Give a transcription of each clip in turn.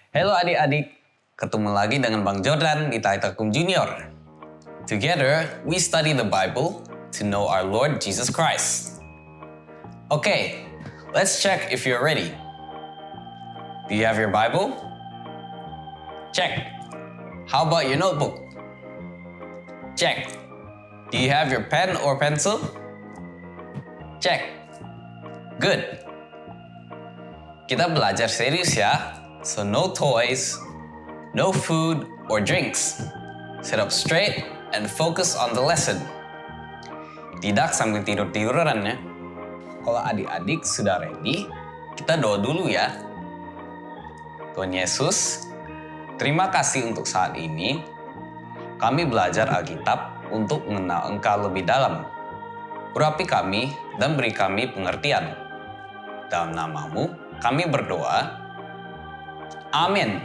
Halo adik-adik, ketemu lagi dengan Bang Jordan di Taitakum Junior. Together, we study the Bible to know our Lord Jesus Christ. Okay, let's check if you're ready. Do you have your Bible? Check. How about your notebook? Check. Do you have your pen or pencil? Check. Good. Kita belajar serius ya. So no toys, no food or drinks. Sit up straight and focus on the lesson. Tidak sambil tidur-tiduran ya. Kalau adik-adik sudah ready, kita doa dulu ya. Tuhan Yesus, terima kasih untuk saat ini. Kami belajar Alkitab untuk mengenal Engkau lebih dalam. Urapi kami dan beri kami pengertian. Dalam nama-Mu, kami berdoa. Amin.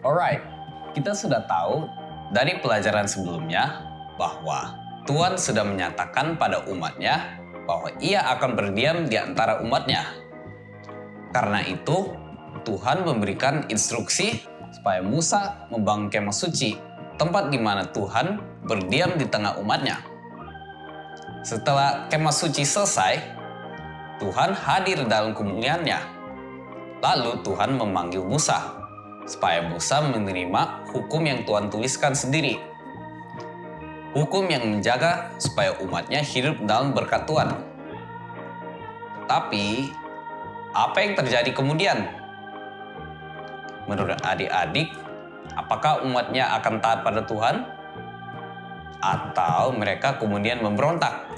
Alright, kita sudah tahu dari pelajaran sebelumnya bahwa Tuhan sudah menyatakan pada umatnya bahwa ia akan berdiam di antara umatnya. Karena itu, Tuhan memberikan instruksi supaya Musa membangun kemah suci, tempat di mana Tuhan berdiam di tengah umatnya. Setelah kemah suci selesai, Tuhan hadir dalam kemuliaannya. Lalu Tuhan memanggil Musa, supaya Musa menerima hukum yang Tuhan tuliskan sendiri. Hukum yang menjaga supaya umatnya hidup dalam berkat Tuhan. Tapi, apa yang terjadi kemudian? Menurut adik-adik, apakah umatnya akan taat pada Tuhan? Atau mereka kemudian memberontak?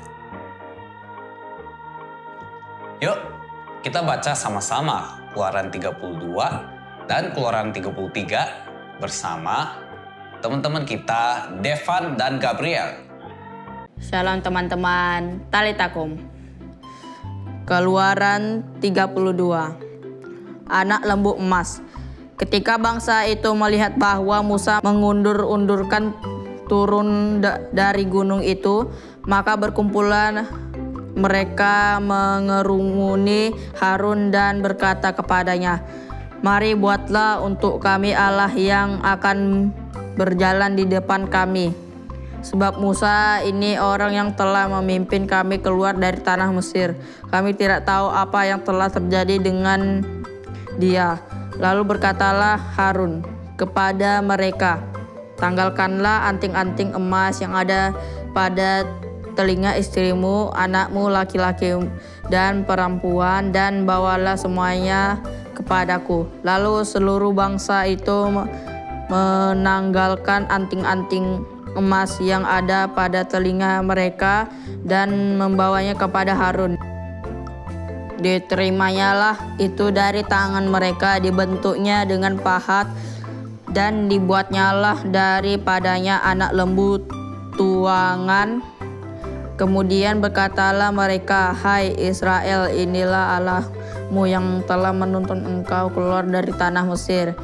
Yuk, kita baca sama-sama Keluaran 32 dan Keluaran 33 bersama teman-teman kita Devan dan Gabriel. Shalom teman-teman, Talitakum. Keluaran 32. Anak lembu emas. Ketika bangsa itu melihat bahwa Musa mengundur-undurkan turun dari gunung itu, maka berkumpulan mereka mengerumuni Harun dan berkata kepadanya, "Mari buatlah untuk kami Allah yang akan berjalan di depan kami. Sebab Musa ini orang yang telah memimpin kami keluar dari tanah Mesir. Kami tidak tahu apa yang telah terjadi dengan dia." Lalu berkatalah Harun kepada mereka, "Tanggalkanlah anting-anting emas yang ada pada telinga istrimu, anakmu laki-laki dan perempuan, dan bawalah semuanya kepadaku." Lalu seluruh bangsa itu menanggalkan anting-anting emas yang ada pada telinga mereka dan membawanya kepada Harun. Diterimanya itu dari tangan mereka, dibentuknya dengan pahat, dan dibuatnyalah daripadanya anak lembu tuangan. Kemudian berkatalah mereka, "Hai Israel, inilah Allahmu yang telah menuntun engkau keluar dari tanah Mesir."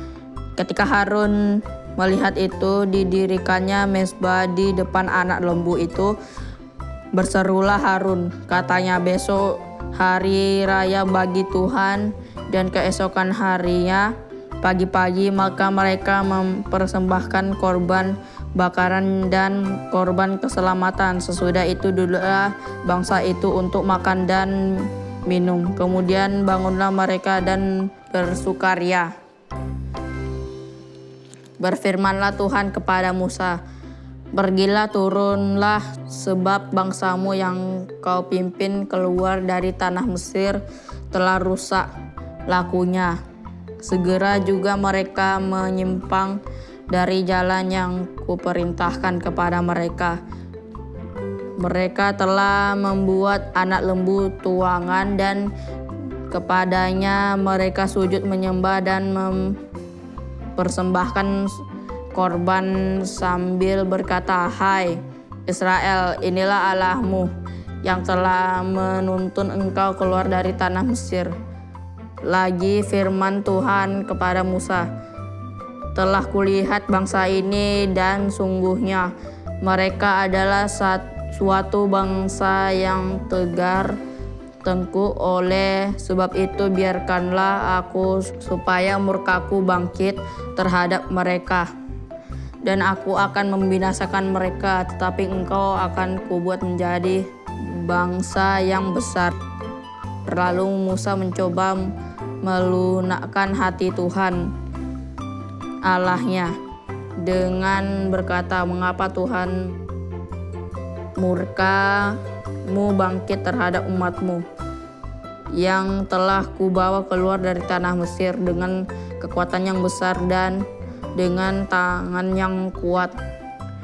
Ketika Harun melihat itu, didirikannya mezbah di depan anak lembu itu. Berserulah Harun, katanya, "Besok hari raya bagi Tuhan, dan keesokan harinya pagi-pagi maka mereka mempersembahkan korban bakaran dan korban keselamatan. Sesudah itu duduklah bangsa itu untuk makan dan minum. Kemudian bangunlah mereka dan bersukaria. Berfirmanlah Tuhan kepada Musa, "Pergilah, turunlah, sebab bangsamu yang kau pimpin keluar dari tanah Mesir telah rusak lakunya. Segera juga mereka menyimpang dari jalan yang kuperintahkan kepada mereka. Mereka telah membuat anak lembu tuangan dan kepadanya mereka sujud menyembah dan mempersembahkan korban sambil berkata, 'Hai Israel, inilah Allahmu yang telah menuntun engkau keluar dari tanah Mesir.' lagi firman Tuhan kepada Musa, "Telah kulihat bangsa ini dan sungguhnya mereka adalah suatu bangsa yang tegar tengkuk. Oleh sebab itu biarkanlah aku supaya murkaku bangkit terhadap mereka. Dan aku akan membinasakan mereka, tetapi engkau akan kubuat menjadi bangsa yang besar." Lalu Musa mencoba melunakkan hati Tuhan Allahnya dengan berkata, "Mengapa Tuhan murka-Mu bangkit terhadap umat-Mu yang telah kubawa keluar dari tanah Mesir dengan kekuatan yang besar dan dengan tangan yang kuat?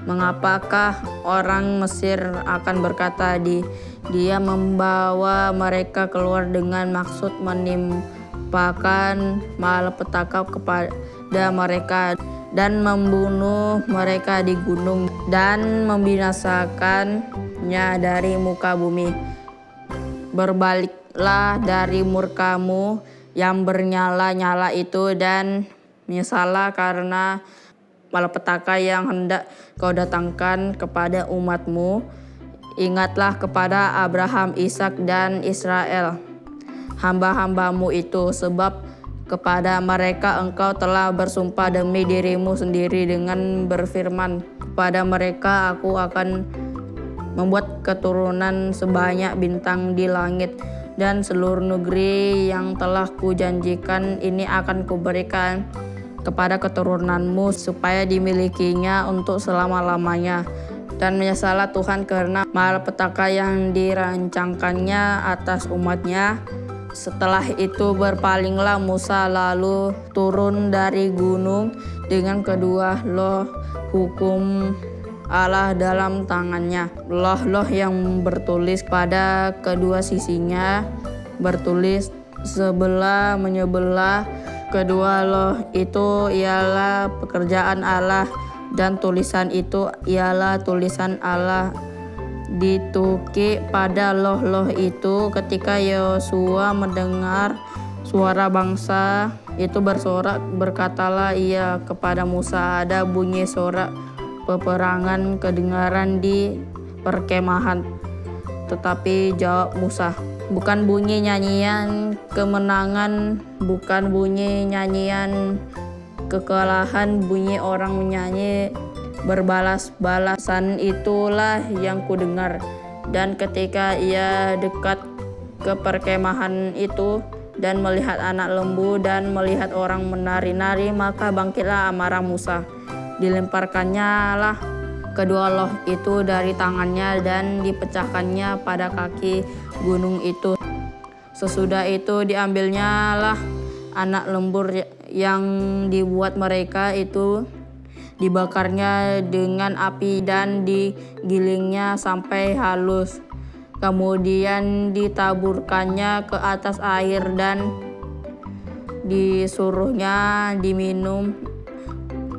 Mengapakah orang Mesir akan berkata, Dia membawa mereka keluar dengan maksud menimpakan malapetaka kepada mereka dan membunuh mereka di gunung dan membinasakannya dari muka bumi? Berbaliklah dari murka-Mu yang bernyala-nyala itu dan menyesallah karena malapetaka yang hendak Kau datangkan kepada umat-Mu. Ingatlah kepada Abraham, Ishak dan Israel, hamba-hamba-Mu itu, sebab kepada mereka Engkau telah bersumpah demi diri-Mu sendiri dengan berfirman, kepada mereka Aku akan membuat keturunan sebanyak bintang di langit, dan seluruh negeri yang telah Kujanjikan ini akan Kuberikan kepada keturunan-Mu supaya dimilikinya untuk selama-lamanya. Dan menyesallah Tuhan karena malapetaka yang dirancangkannya atas umat-Nya." Setelah itu berpalinglah Musa lalu turun dari gunung dengan kedua loh hukum Allah dalam tangannya. Loh-loh yang bertulis pada kedua sisinya bertulis sebelah menyebelah. Kedua loh itu ialah pekerjaan Allah, dan tulisan itu ialah tulisan Allah ditukik pada loh-loh itu. Ketika Yosua mendengar suara bangsa itu bersorak, berkatalah ia kepada Musa, "Ada bunyi sorak peperangan kedengaran di perkemahan." Tetapi jawab Musa, "Bukan bunyi nyanyian kemenangan, bukan bunyi nyanyian kekalahan, bunyi orang menyanyi berbalas-balasan itulah yang kudengar." Dan ketika ia dekat ke perkemahan itu dan melihat anak lembu dan melihat orang menari-nari, maka bangkitlah amarah Musa. Dilemparkannya lah kedua loh itu dari tangannya dan dipecahkannya pada kaki gunung itu. Sesudah itu diambilnya lah anak lembur yang dibuat mereka itu, dibakarnya dengan api dan digilingnya sampai halus. Kemudian ditaburkannya ke atas air dan disuruhnya diminum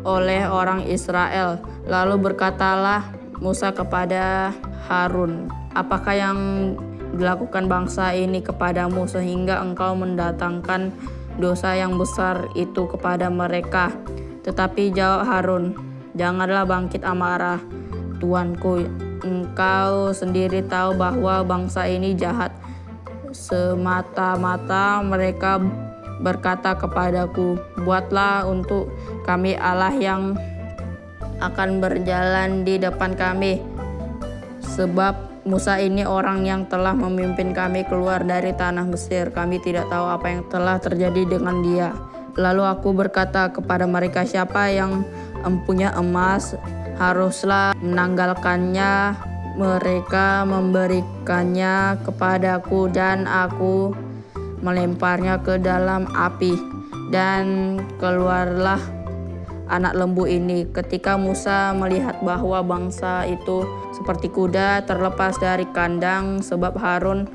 oleh orang Israel. Lalu berkatalah Musa kepada Harun, "Apakah yang dilakukan bangsa ini kepadamu sehingga engkau mendatangkan dosa yang besar itu kepada mereka?" Tetapi jawab Harun, "Janganlah bangkit amarah, Tuanku. Engkau sendiri tahu bahwa bangsa ini jahat. Semata-mata mereka berkata kepadaku, 'Buatlah untuk kami Allah yang akan berjalan di depan kami.' Sebab Musa ini orang yang telah memimpin kami keluar dari tanah Mesir. Kami tidak tahu apa yang telah terjadi dengan dia." Lalu aku berkata kepada mereka, "Siapa yang mempunyai emas, haruslah menanggalkannya." Mereka memberikannya kepadaku dan aku melemparnya ke dalam api, dan keluarlah anak lembu ini. Ketika Musa melihat bahwa bangsa itu seperti kuda terlepas dari kandang, sebab Harun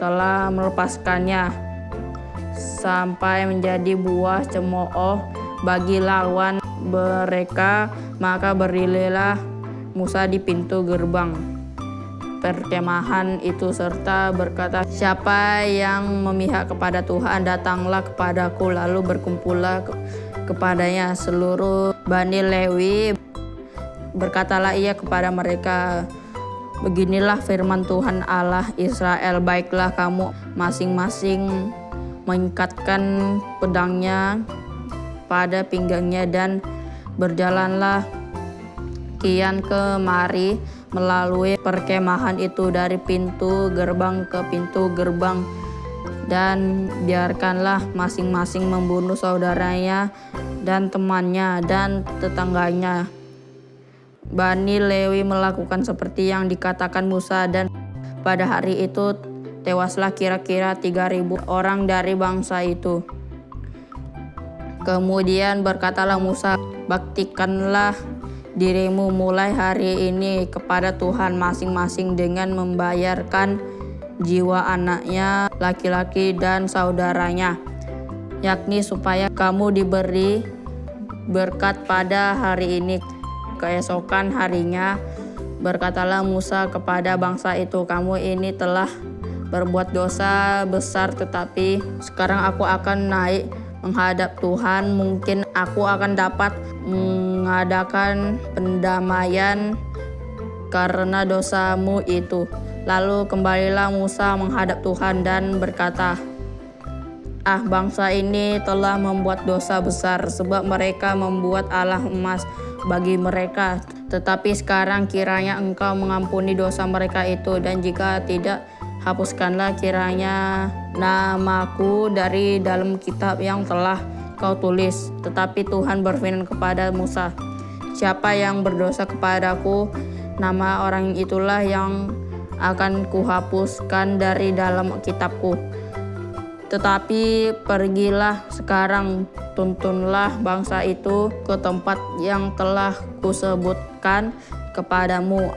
telah melepaskannya sampai menjadi buah cemooh bagi lawan mereka, maka berdirilah Musa di pintu gerbang perkemahan itu serta berkata, "Siapa yang memihak kepada Tuhan, datanglah kepadaku." Lalu berkumpullah kepadanya seluruh Bani Lewi. Berkatalah ia kepada mereka, "Beginilah firman Tuhan Allah Israel, baiklah kamu masing-masing mengikatkan pedangnya pada pinggangnya dan berjalanlah kian kemari melalui perkemahan itu dari pintu gerbang ke pintu gerbang, dan biarkanlah masing-masing membunuh saudaranya dan temannya dan tetangganya." Bani Lewi melakukan seperti yang dikatakan Musa, dan pada hari itu tewaslah kira-kira 3.000 orang dari bangsa itu. Kemudian berkatalah Musa, "Baktikanlah dirimu mulai hari ini kepada Tuhan masing-masing dengan membayarkan jiwa anaknya laki-laki dan saudaranya, yakni supaya kamu diberi berkat pada hari ini." Keesokan harinya berkatalah Musa kepada bangsa itu, "Kamu ini telah berbuat dosa besar, tetapi sekarang aku akan naik menghadap Tuhan. Mungkin aku akan dapat mengadakan pendamaian karena dosamu itu." Lalu kembalilah Musa menghadap Tuhan dan berkata, Bangsa ini telah membuat dosa besar, sebab mereka membuat Allah emas bagi mereka. Tetapi sekarang kiranya Engkau mengampuni dosa mereka itu, dan jika tidak, hapuskanlah kiranya namaku dari dalam kitab yang telah Kau tulis." Tetapi Tuhan berfirman kepada Musa, "Siapa yang berdosa kepadaku, nama orang itulah yang akan kuhapuskan dari dalam kitabku. Tetapi pergilah sekarang, tuntunlah bangsa itu ke tempat yang telah kusebutkan kepadamu.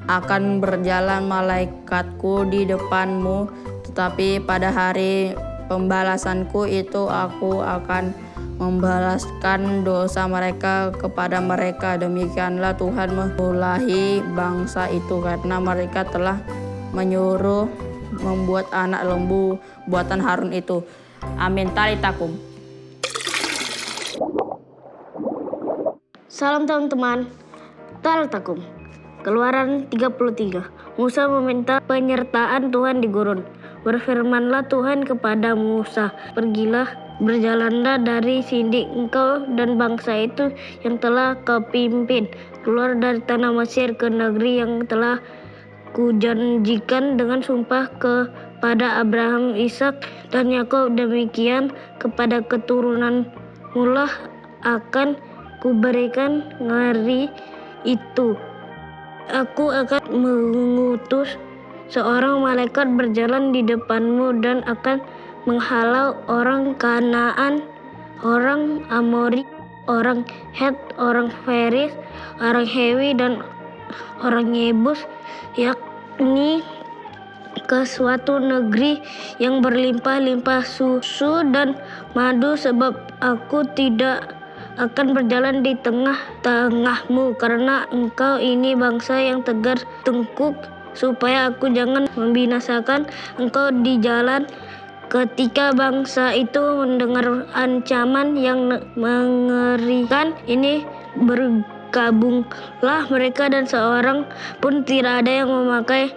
Akan berjalan malaikatku di depanmu, tetapi pada hari pembalasanku itu aku akan membalaskan dosa mereka kepada mereka. Demikianlah Tuhan memulahi bangsa itu, karena mereka telah menyuruh membuat anak lembu buatan Harun itu." Amin. Talitakum. Salam teman-teman. Talitakum. Keluaran 33. Musa meminta penyertaan Tuhan di gurun. Berfirmanlah Tuhan kepada Musa, "Pergilah, berjalanlah dari sini engkau dan bangsa itu yang telah kau pimpin keluar dari tanah Mesir ke negeri yang telah kujanjikan dengan sumpah kepada Abraham, Ishak, dan Yakub. Demikian kepada keturunanmu lah akan kuberikan negeri itu. Aku akan mengutus seorang malaikat berjalan di depanmu dan akan menghalau orang Kanaan, orang Amori, orang Het, orang Feris, orang Hewi, dan orang Yebus, yakni ke suatu negeri yang berlimpah-limpah susu dan madu, sebab aku tidak akan berjalan di tengah-tengahmu, karena engkau ini bangsa yang tegar tengkuk, supaya aku jangan membinasakan engkau di jalan." Ketika bangsa itu mendengar ancaman yang mengerikan ini, bergabunglah mereka dan seorang pun tidak ada yang memakai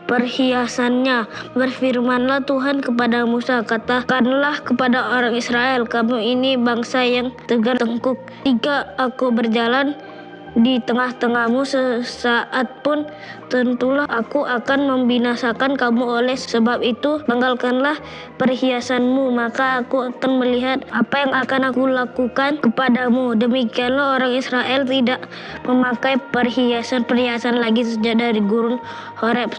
perhiasannya. Berfirmanlah Tuhan kepada Musa, "Katakanlah kepada orang Israel, kamu ini bangsa yang tegar tengkuk. Jika aku berjalan di tengah-tengahmu sesaat pun, tentulah aku akan membinasakan kamu. Oleh sebab itu, banggalkanlah perhiasanmu, maka aku akan melihat apa yang akan aku lakukan kepadamu." Demikianlah orang Israel tidak memakai perhiasan lagi sejak dari gurun Horeb.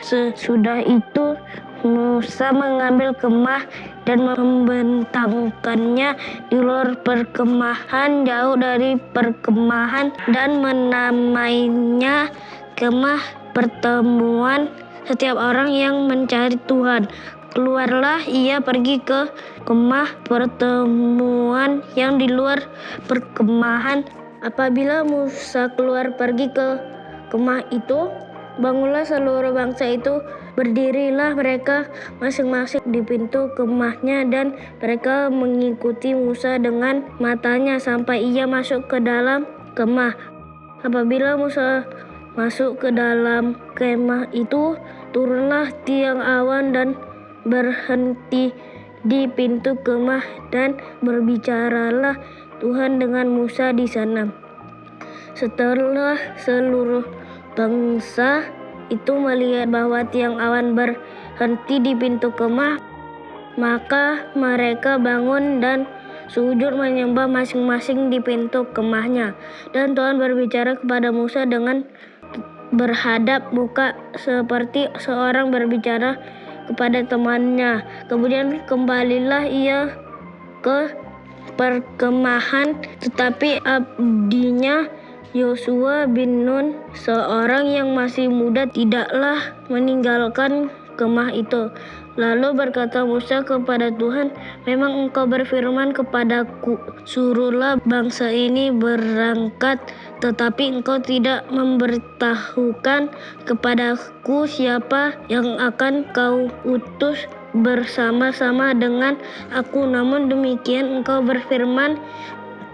Sesudah itu Musa mengambil kemah dan membentangkannya di luar perkemahan jauh dari perkemahan dan menamainya kemah pertemuan setiap orang yang mencari Tuhan. Keluarlah ia pergi ke kemah pertemuan yang di luar perkemahan. Apabila Musa keluar pergi ke kemah itu, Bangunlah seluruh bangsa itu, berdirilah mereka masing-masing di pintu kemahnya, dan mereka mengikuti Musa dengan matanya sampai ia masuk ke dalam kemah. Apabila Musa masuk ke dalam kemah itu, turunlah tiang awan dan berhenti di pintu kemah, dan berbicaralah Tuhan dengan Musa di sana. Setelah seluruh bangsa itu melihat bahwa tiang awan berhenti di pintu kemah, maka mereka bangun dan sujud menyembah masing-masing di pintu kemahnya. Dan Tuhan berbicara kepada Musa dengan berhadap muka seperti seorang berbicara kepada temannya. Kemudian kembalilah ia ke perkemahan, tetapi abdinya Yosua bin Nun, seorang yang masih muda, tidaklah meninggalkan kemah itu. Lalu berkata Musa kepada Tuhan, "Memang engkau berfirman kepadaku, suruhlah bangsa ini berangkat, tetapi engkau tidak memberitahukan kepadaku siapa yang akan kau utus bersama-sama dengan aku. Namun demikian engkau berfirman,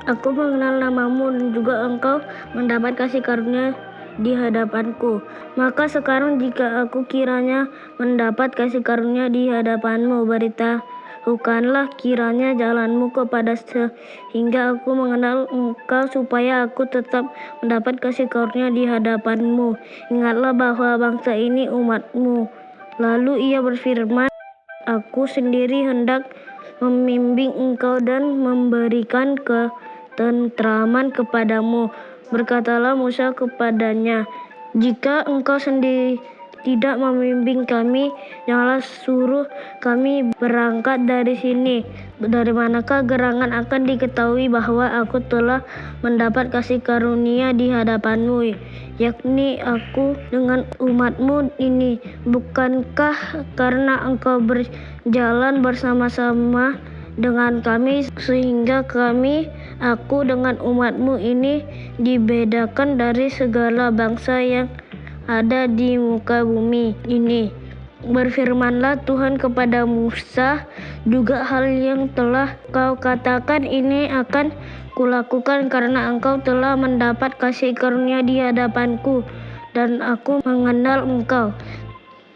aku mengenal namamu dan juga engkau mendapat kasih karunia di hadapanku. Maka sekarang jika aku kiranya mendapat kasih karunia di hadapanmu, beritahukanlah kiranya jalanmu kepada sehingga aku mengenal engkau, supaya aku tetap mendapat kasih karunia di hadapanmu. Ingatlah bahwa bangsa ini umatmu." Lalu ia berfirman, "Aku sendiri hendak membimbing engkau dan memberikan ketentraman kepadamu." Berkatalah Musa kepadanya, "Jika engkau sendiri tidak membimbing kami, janganlah suruh kami berangkat dari sini. Dari manakah gerangan akan diketahui bahwa aku telah mendapat kasih karunia di hadapanmu, yakni aku dengan umatmu ini? Bukankah karena engkau berjalan bersama-sama dengan kami, sehingga aku dengan umatmu ini dibedakan dari segala bangsa yang ada di muka bumi ini?" Berfirmanlah Tuhan kepada Musa, "Juga hal yang telah kau katakan ini akan kulakukan karena engkau telah mendapat kasih karunia di hadapanku dan aku mengenal engkau."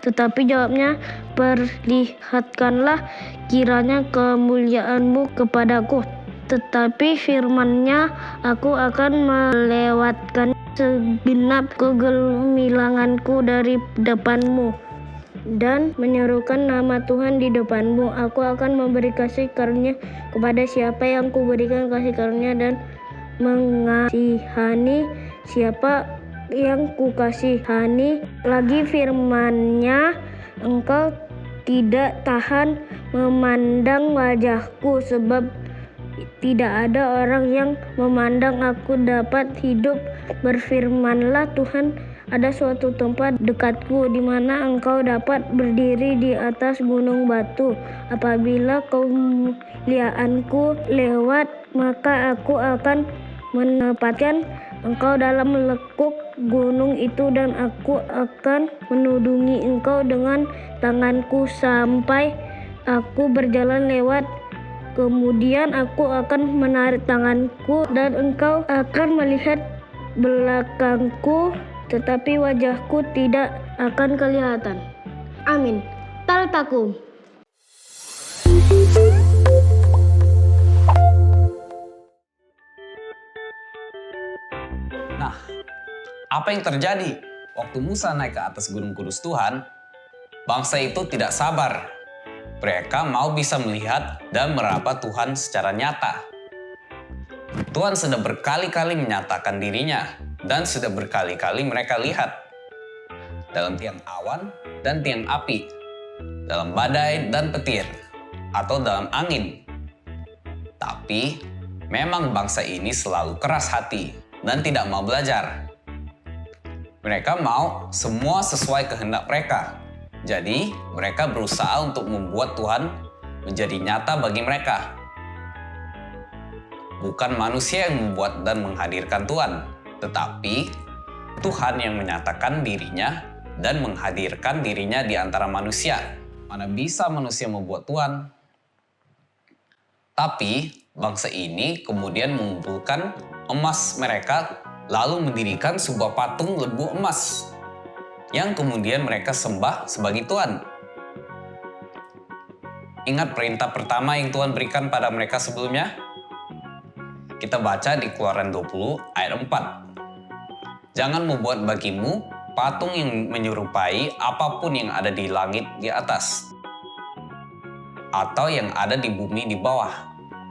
Tetapi jawabnya, "Perlihatkanlah kiranya kemuliaanmu kepadaku." Tetapi firman-Nya, "Aku akan melewatkan segenap kegemilanganku dari depanmu dan menyerukan nama Tuhan di depanmu. Aku akan memberi kasih karunia kepada siapa yang kuberikan kasih karunia, dan mengasihani siapa yang kukasihani. Lagi firman-Nya, engkau tidak tahan memandang wajahku, sebab tidak ada orang yang memandang aku dapat hidup. Berfirmanlah Tuhan, ada suatu tempat dekatku di mana engkau dapat berdiri di atas gunung batu. Apabila kemuliaanku lewat, maka aku akan menempatkan engkau dalam lekuk gunung itu, dan aku akan menudungi engkau dengan tanganku sampai aku berjalan lewat. Kemudian aku akan menarik tanganku dan engkau akan melihat belakangku, tetapi wajahku tidak akan kelihatan." Amin. Taltakum. Nah, apa yang terjadi waktu Musa naik ke atas gunung kudus Tuhan? Bangsa itu tidak sabar. Mereka mau bisa melihat dan meraba Tuhan secara nyata. Tuhan sudah berkali-kali menyatakan dirinya, dan sudah berkali-kali mereka lihat. Dalam tiang awan dan tiang api, dalam badai dan petir, atau dalam angin. Tapi, memang bangsa ini selalu keras hati dan tidak mau belajar. Mereka mau semua sesuai kehendak mereka. Jadi, mereka berusaha untuk membuat Tuhan menjadi nyata bagi mereka. Bukan manusia yang membuat dan menghadirkan Tuhan, tetapi Tuhan yang menyatakan dirinya dan menghadirkan dirinya di antara manusia. Mana bisa manusia membuat Tuhan? Tapi bangsa ini kemudian mengumpulkan emas mereka lalu mendirikan sebuah patung lembu emas yang kemudian mereka sembah sebagai Tuhan. Ingat perintah pertama yang Tuhan berikan pada mereka sebelumnya? Kita baca di Keluaran 20 ayat 4. Jangan membuat bagimu patung yang menyerupai apapun yang ada di langit di atas, atau yang ada di bumi di bawah,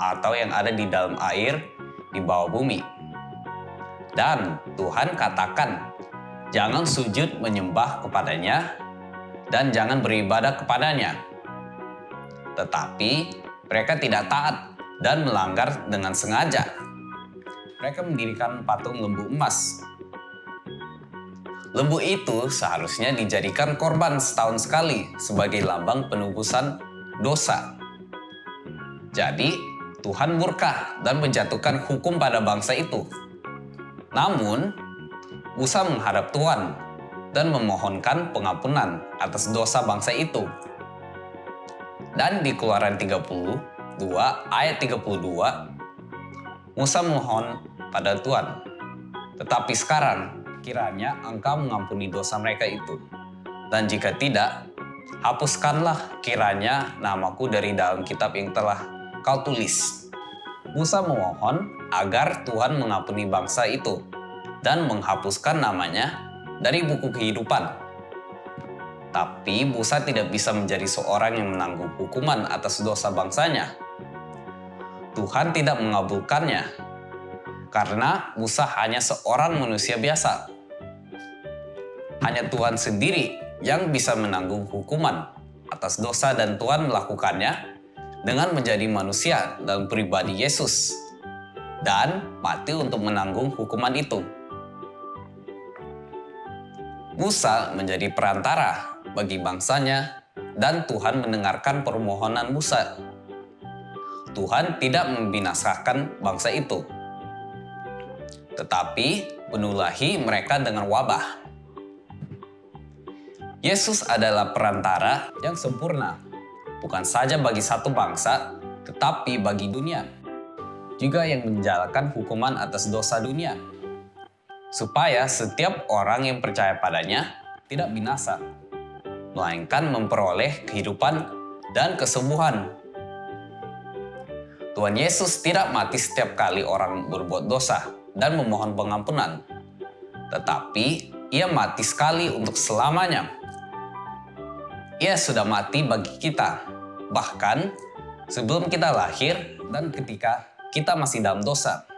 atau yang ada di dalam air di bawah bumi. Dan Tuhan katakan, jangan sujud menyembah kepadanya dan jangan beribadah kepadanya. Tetapi mereka tidak taat dan melanggar dengan sengaja. Mereka mendirikan patung lembu emas. Lembu itu seharusnya dijadikan korban setahun sekali sebagai lambang penebusan dosa. Jadi Tuhan murka dan menjatuhkan hukum pada bangsa itu. Namun Musa menghadap Tuhan dan memohonkan pengampunan atas dosa bangsa itu. Dan di Keluaran 32 ayat 32, Musa mohon pada Tuhan, tetapi sekarang kiranya Engkau mengampuni dosa mereka itu. Dan jika tidak, hapuskanlah kiranya namaku dari dalam kitab yang telah Kau tulis. Musa memohon agar Tuhan mengampuni bangsa itu dan menghapuskan namanya dari buku kehidupan. Tapi Musa tidak bisa menjadi seorang yang menanggung hukuman atas dosa bangsanya. Tuhan tidak mengabulkannya karena Musa hanya seorang manusia biasa. Hanya Tuhan sendiri yang bisa menanggung hukuman atas dosa dan Tuhan melakukannya dengan menjadi manusia dalam pribadi Yesus dan mati untuk menanggung hukuman itu. Musa menjadi perantara bagi bangsanya dan Tuhan mendengarkan permohonan Musa. Tuhan tidak membinasakan bangsa itu, tetapi menulahi mereka dengan wabah. Yesus adalah perantara yang sempurna, bukan saja bagi satu bangsa, tetapi bagi dunia, juga yang menjalankan hukuman atas dosa dunia, supaya setiap orang yang percaya padanya tidak binasa, melainkan memperoleh kehidupan dan kesembuhan. Tuhan Yesus tidak mati setiap kali orang berbuat dosa dan memohon pengampunan, tetapi Ia mati sekali untuk selamanya. Ia sudah mati bagi kita, bahkan sebelum kita lahir dan ketika kita masih dalam dosa.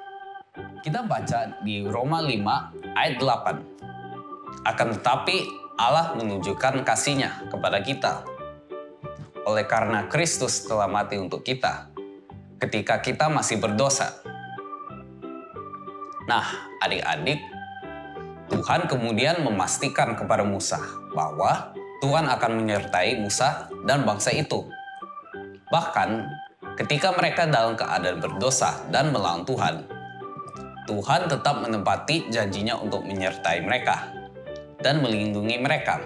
Kita baca di Roma 5 ayat 8. Akan tetapi Allah menunjukkan kasih-Nya kepada kita oleh karena Kristus telah mati untuk kita ketika kita masih berdosa. Nah, adik-adik, Tuhan kemudian memastikan kepada Musa bahwa Tuhan akan menyertai Musa dan bangsa itu. Bahkan ketika mereka dalam keadaan berdosa dan melawan Tuhan, Tuhan tetap menepati janji-Nya untuk menyertai mereka dan melindungi mereka.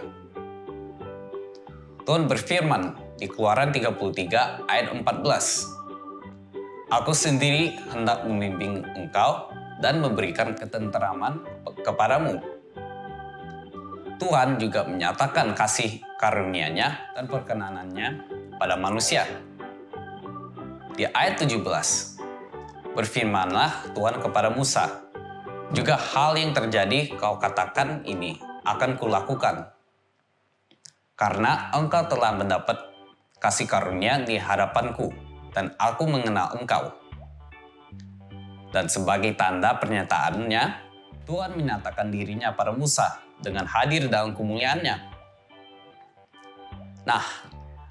Tuhan berfirman di Keluaran 33 ayat 14. Aku sendiri hendak membimbing engkau dan memberikan ketenteraman kepadamu. Tuhan juga menyatakan kasih karunia-Nya dan perkenanannya pada manusia. Di ayat 17, berfirmanlah Tuhan kepada Musa, juga hal yang terjadi kau katakan ini akan kulakukan, karena engkau telah mendapat kasih karunia di hadapanku, dan aku mengenal engkau. Dan sebagai tanda pernyataannya, Tuhan menyatakan dirinya pada Musa dengan hadir dalam kemuliaannya. Nah,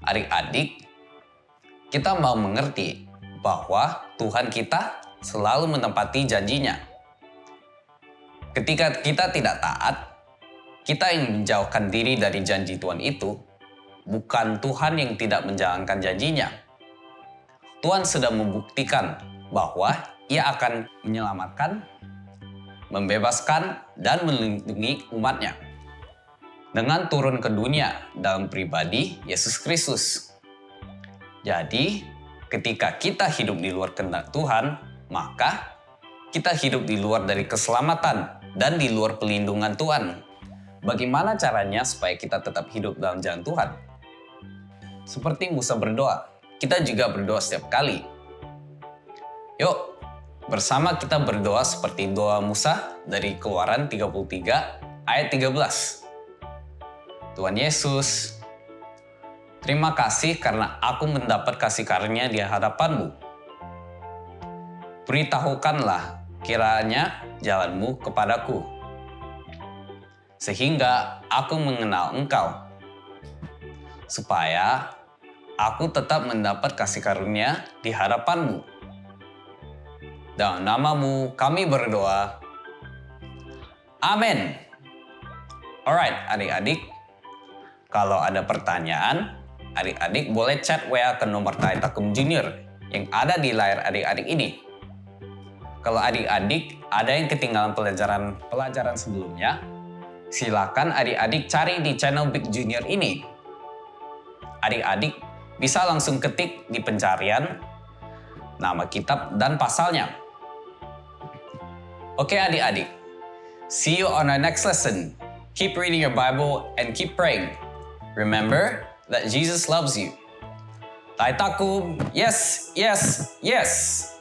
adik-adik, kita mau mengerti bahwa Tuhan kita selalu menepati janji-Nya. Ketika kita tidak taat, kita yang menjauhkan diri dari janji Tuhan itu, bukan Tuhan yang tidak menjalankan janji-Nya. Tuhan sudah membuktikan bahwa Ia akan menyelamatkan, membebaskan, dan melindungi umat-Nya. dengan turun ke dunia dalam pribadi Yesus Kristus. Jadi, ketika kita hidup di luar kehendak Tuhan, maka kita hidup di luar dari keselamatan dan di luar pelindungan Tuhan. Bagaimana caranya supaya kita tetap hidup dalam jalan Tuhan? Seperti Musa berdoa, kita juga berdoa setiap kali. Yuk, bersama kita berdoa seperti doa Musa dari Keluaran 33 ayat 13. Tuhan Yesus, terima kasih karena aku mendapat kasih karunia di hadapan-Mu. Beritahukanlah kiranya jalan-Mu kepadaku, sehingga aku mengenal Engkau, supaya aku tetap mendapat kasih karunia di hadapan-Mu. Dalam nama-Mu kami berdoa. Amin. Alright, adik-adik. Kalau ada pertanyaan, adik-adik boleh chat WA ke nomor Tai Takum Junior yang ada di layar adik-adik ini. Kalau adik-adik ada yang ketinggalan pelajaran sebelumnya, silakan adik-adik cari di channel Big Junior ini. Adik-adik bisa langsung ketik di pencarian nama kitab dan pasalnya. Oke adik-adik, see you on our next lesson. Keep reading your Bible and keep praying. Remember that Jesus loves you. Tai Takum, yes, yes, yes!